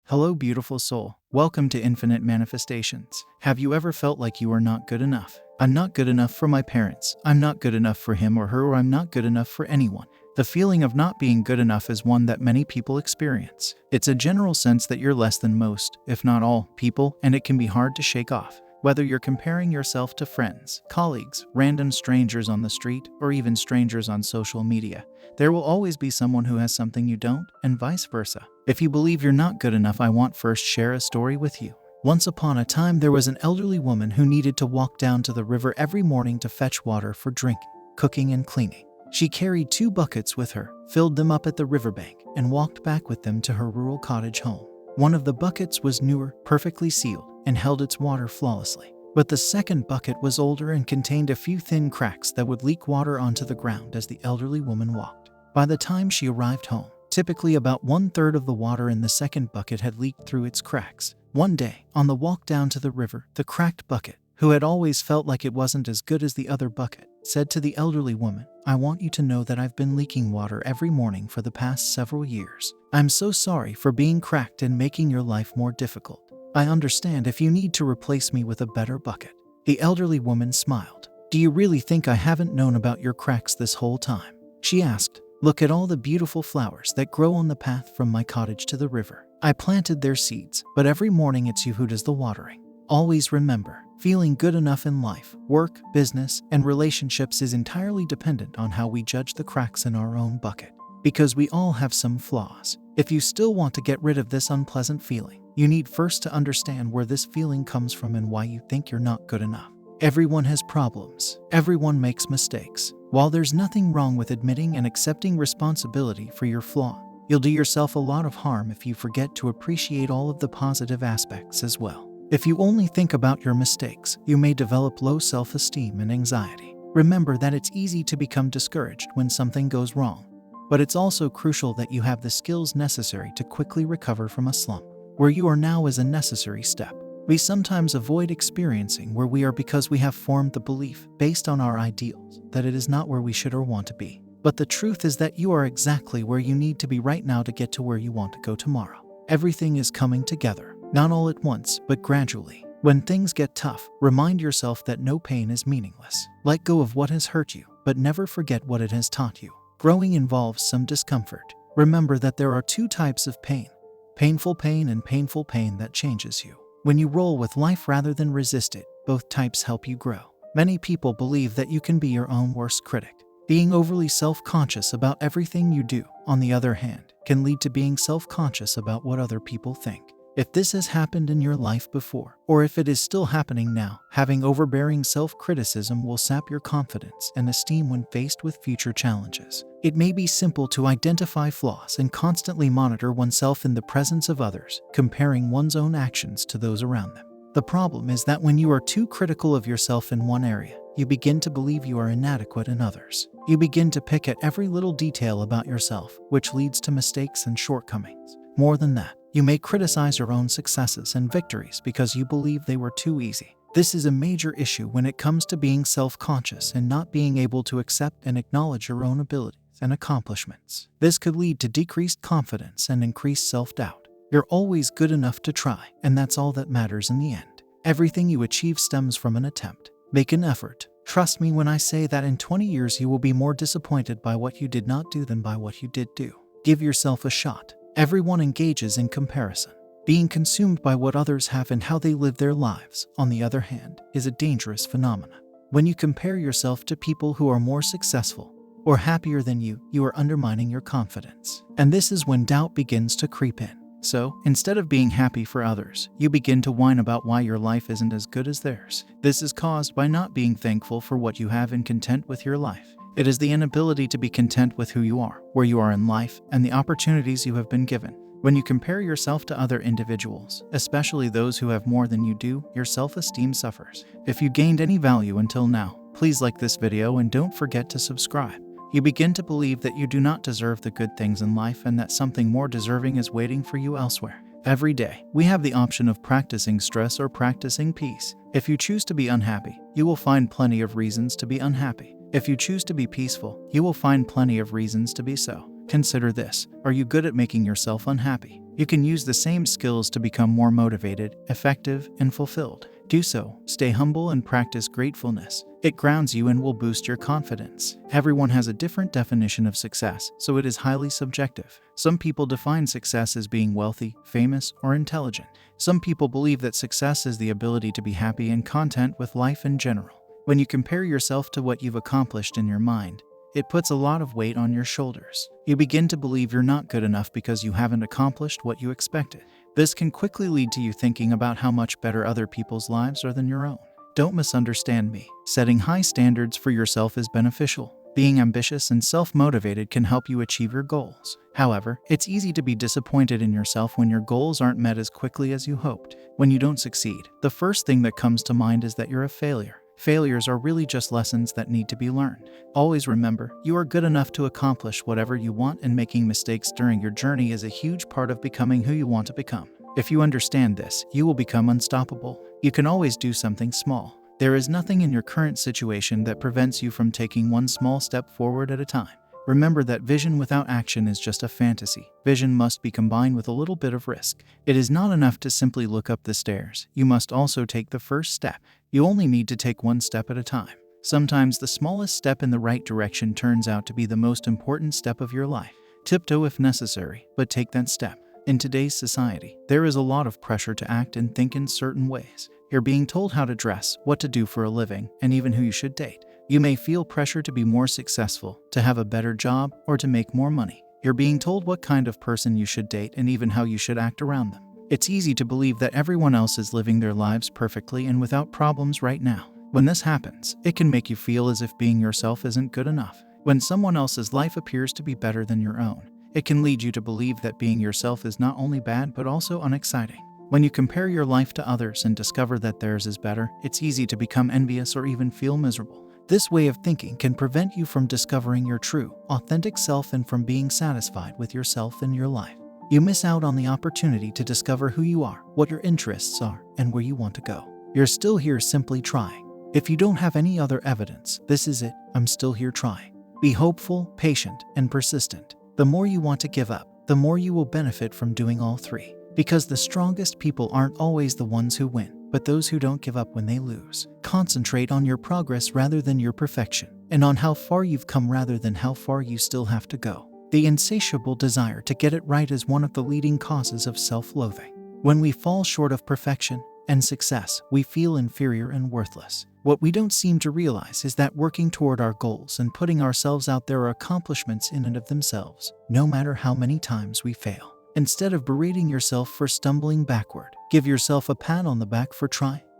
Hello, beautiful soul. Welcome to Infinite Manifestations. Have you ever felt like you are not good enough? I'm not good enough for my parents. I'm not good enough for him or her, or I'm not good enough for anyone. The feeling of not being good enough is one that many people experience. It's a general sense that you're less than most, if not all, people, and it can be hard to shake off. Whether you're comparing yourself to friends, colleagues, random strangers on the street, or even strangers on social media, there will always be someone who has something you don't, and vice versa. If you believe you're not good enough, I want first share a story with you. Once upon a time, there was an elderly woman who needed to walk down to the river every morning to fetch water for drinking, cooking, and cleaning. She carried 2 buckets with her, filled them up at the riverbank, and walked back with them to her rural cottage home. One of the buckets was newer, perfectly sealed, and held its water flawlessly. But the second bucket was older and contained a few thin cracks that would leak water onto the ground as the elderly woman walked. By the time she arrived home, typically about 1/3 of the water in the second bucket had leaked through its cracks. One day, on the walk down to the river, the cracked bucket, who had always felt like it wasn't as good as the other bucket, said to the elderly woman, "I want you to know that I've been leaking water every morning for the past several years. I'm so sorry for being cracked and making your life more difficult. I understand if you need to replace me with a better bucket." The elderly woman smiled. "Do you really think I haven't known about your cracks this whole time?" she asked. "Look at all the beautiful flowers that grow on the path from my cottage to the river. I planted their seeds, but every morning it's you who does the watering. Always remember, feeling good enough in life, work, business, and relationships is entirely dependent on how we judge the cracks in our own bucket. Because we all have some flaws. If you still want to get rid of this unpleasant feeling, you need first to understand where this feeling comes from and why you think you're not good enough. Everyone has problems. Everyone makes mistakes. While there's nothing wrong with admitting and accepting responsibility for your flaw, you'll do yourself a lot of harm if you forget to appreciate all of the positive aspects as well. If you only think about your mistakes, you may develop low self-esteem and anxiety. Remember that it's easy to become discouraged when something goes wrong, but it's also crucial that you have the skills necessary to quickly recover from a slump. Where you are now is a necessary step. We sometimes avoid experiencing where we are because we have formed the belief, based on our ideals, that it is not where we should or want to be. But the truth is that you are exactly where you need to be right now to get to where you want to go tomorrow. Everything is coming together, not all at once, but gradually. When things get tough, remind yourself that no pain is meaningless. Let go of what has hurt you, but never forget what it has taught you. Growing involves some discomfort. Remember that there are 2 types of pain: painful pain and painful pain that changes you. When you roll with life rather than resist it, both types help you grow. Many people believe that you can be your own worst critic. Being overly self-conscious about everything you do, on the other hand, can lead to being self-conscious about what other people think. If this has happened in your life before, or if it is still happening now, having overbearing self-criticism will sap your confidence and esteem when faced with future challenges. It may be simple to identify flaws and constantly monitor oneself in the presence of others, comparing one's own actions to those around them. The problem is that when you are too critical of yourself in one area, you begin to believe you are inadequate in others. You begin to pick at every little detail about yourself, which leads to mistakes and shortcomings. More than that, you may criticize your own successes and victories because you believe they were too easy. This is a major issue when it comes to being self-conscious and not being able to accept and acknowledge your own abilities and accomplishments. This could lead to decreased confidence and increased self-doubt. You're always good enough to try, and that's all that matters in the end. Everything you achieve stems from an attempt. Make an effort. Trust me when I say that in 20 years you will be more disappointed by what you did not do than by what you did do. Give yourself a shot. Everyone engages in comparison. Being consumed by what others have and how they live their lives, on the other hand, is a dangerous phenomenon. When you compare yourself to people who are more successful or happier than you, you are undermining your confidence. And this is when doubt begins to creep in. So, instead of being happy for others, you begin to whine about why your life isn't as good as theirs. This is caused by not being thankful for what you have and content with your life. It is the inability to be content with who you are, where you are in life, and the opportunities you have been given. When you compare yourself to other individuals, especially those who have more than you do, your self-esteem suffers. If you gained any value until now, please like this video and don't forget to subscribe. You begin to believe that you do not deserve the good things in life and that something more deserving is waiting for you elsewhere. Every day, we have the option of practicing stress or practicing peace. If you choose to be unhappy, you will find plenty of reasons to be unhappy. If you choose to be peaceful, you will find plenty of reasons to be so. Consider this: are you good at making yourself unhappy? You can use the same skills to become more motivated, effective, and fulfilled. Do so, stay humble, and practice gratefulness. It grounds you and will boost your confidence. Everyone has a different definition of success, so it is highly subjective. Some people define success as being wealthy, famous, or intelligent. Some people believe that success is the ability to be happy and content with life in general. When you compare yourself to what you've accomplished in your mind, it puts a lot of weight on your shoulders. You begin to believe you're not good enough because you haven't accomplished what you expected. This can quickly lead to you thinking about how much better other people's lives are than your own. Don't misunderstand me. Setting high standards for yourself is beneficial. Being ambitious and self-motivated can help you achieve your goals. However, it's easy to be disappointed in yourself when your goals aren't met as quickly as you hoped. When you don't succeed, the first thing that comes to mind is that you're a failure. Failures are really just lessons that need to be learned. Always remember, you are good enough to accomplish whatever you want, and making mistakes during your journey is a huge part of becoming who you want to become. If you understand this, you will become unstoppable. You can always do something small. There is nothing in your current situation that prevents you from taking one small step forward at a time. Remember that vision without action is just a fantasy. Vision must be combined with a little bit of risk. It is not enough to simply look up the stairs. You must also take the first step. You only need to take one step at a time. Sometimes the smallest step in the right direction turns out to be the most important step of your life. Tiptoe if necessary, but take that step. In today's society, there is a lot of pressure to act and think in certain ways. You're being told how to dress, what to do for a living, and even who you should date. You may feel pressure to be more successful, to have a better job, or to make more money. You're being told what kind of person you should date and even how you should act around them. It's easy to believe that everyone else is living their lives perfectly and without problems right now. When this happens, it can make you feel as if being yourself isn't good enough. When someone else's life appears to be better than your own, it can lead you to believe that being yourself is not only bad but also unexciting. When you compare your life to others and discover that theirs is better, it's easy to become envious or even feel miserable. This way of thinking can prevent you from discovering your true, authentic self and from being satisfied with yourself and your life. You miss out on the opportunity to discover who you are, what your interests are, and where you want to go. You're still here simply trying. If you don't have any other evidence, this is it. I'm still here trying. Be hopeful, patient, and persistent. The more you want to give up, the more you will benefit from doing all three. Because the strongest people aren't always the ones who win, but those who don't give up when they lose. Concentrate on your progress rather than your perfection, and on how far you've come rather than how far you still have to go. The insatiable desire to get it right is one of the leading causes of self-loathing. When we fall short of perfection and success, we feel inferior and worthless. What we don't seem to realize is that working toward our goals and putting ourselves out there are accomplishments in and of themselves, no matter how many times we fail. Instead of berating yourself for stumbling backward, give yourself a pat on the back for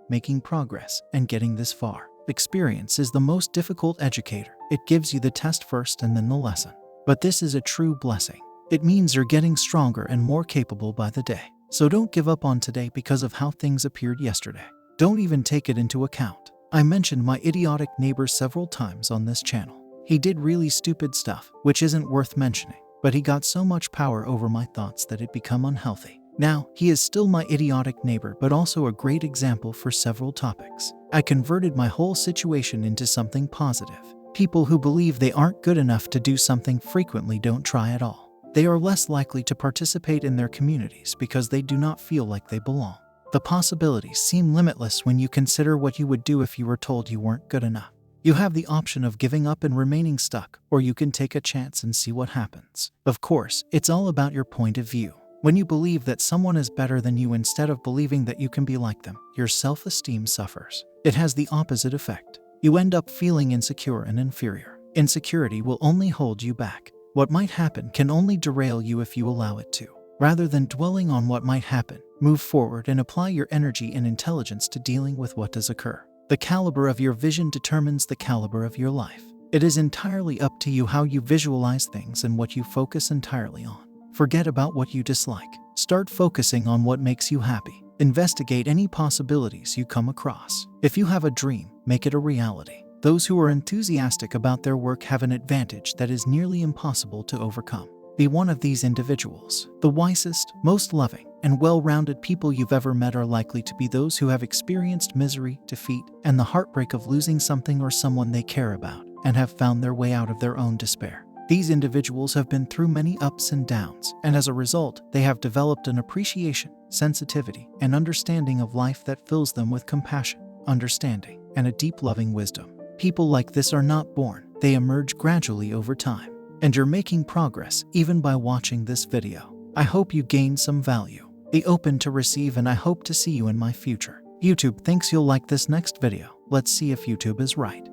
making progress, and getting this far. Experience is the most difficult educator. It gives you the test first and then the lesson. But this is a true blessing. It means you're getting stronger and more capable by the day. So don't give up on today because of how things appeared yesterday. Don't even take it into account. I mentioned my idiotic neighbor several times on this channel. He did really stupid stuff, which isn't worth mentioning. But he got so much power over my thoughts that it became unhealthy. Now, he is still my idiotic neighbor, but also a great example for several topics. I converted my whole situation into something positive. People who believe they aren't good enough to do something frequently don't try at all. They are less likely to participate in their communities because they do not feel like they belong. The possibilities seem limitless when you consider what you would do if you were told you weren't good enough. You have the option of giving up and remaining stuck, or you can take a chance and see what happens. Of course, it's all about your point of view. When you believe that someone is better than you instead of believing that you can be like them, your self-esteem suffers. It has the opposite effect. You end up feeling insecure and inferior. Insecurity will only hold you back. What might happen can only derail you if you allow it to. Rather than dwelling on what might happen, move forward and apply your energy and intelligence to dealing with what does occur. The caliber of your vision determines the caliber of your life. It is entirely up to you how you visualize things and what you focus entirely on. Forget about what you dislike. Start focusing on what makes you happy. Investigate any possibilities you come across. If you have a dream, make it a reality. Those who are enthusiastic about their work have an advantage that is nearly impossible to overcome. Be one of these individuals. The wisest, most loving, and well-rounded people you've ever met are likely to be those who have experienced misery, defeat, and the heartbreak of losing something or someone they care about, and have found their way out of their own despair. These individuals have been through many ups and downs, and as a result, they have developed an appreciation, sensitivity, and understanding of life that fills them with compassion, understanding, and a deep loving wisdom. People like this are not born, they emerge gradually over time. And you're making progress even by watching this video. I hope you gain some value. Be open to receive, and I hope to see you in my future. YouTube thinks you'll like this next video. Let's see if YouTube is right.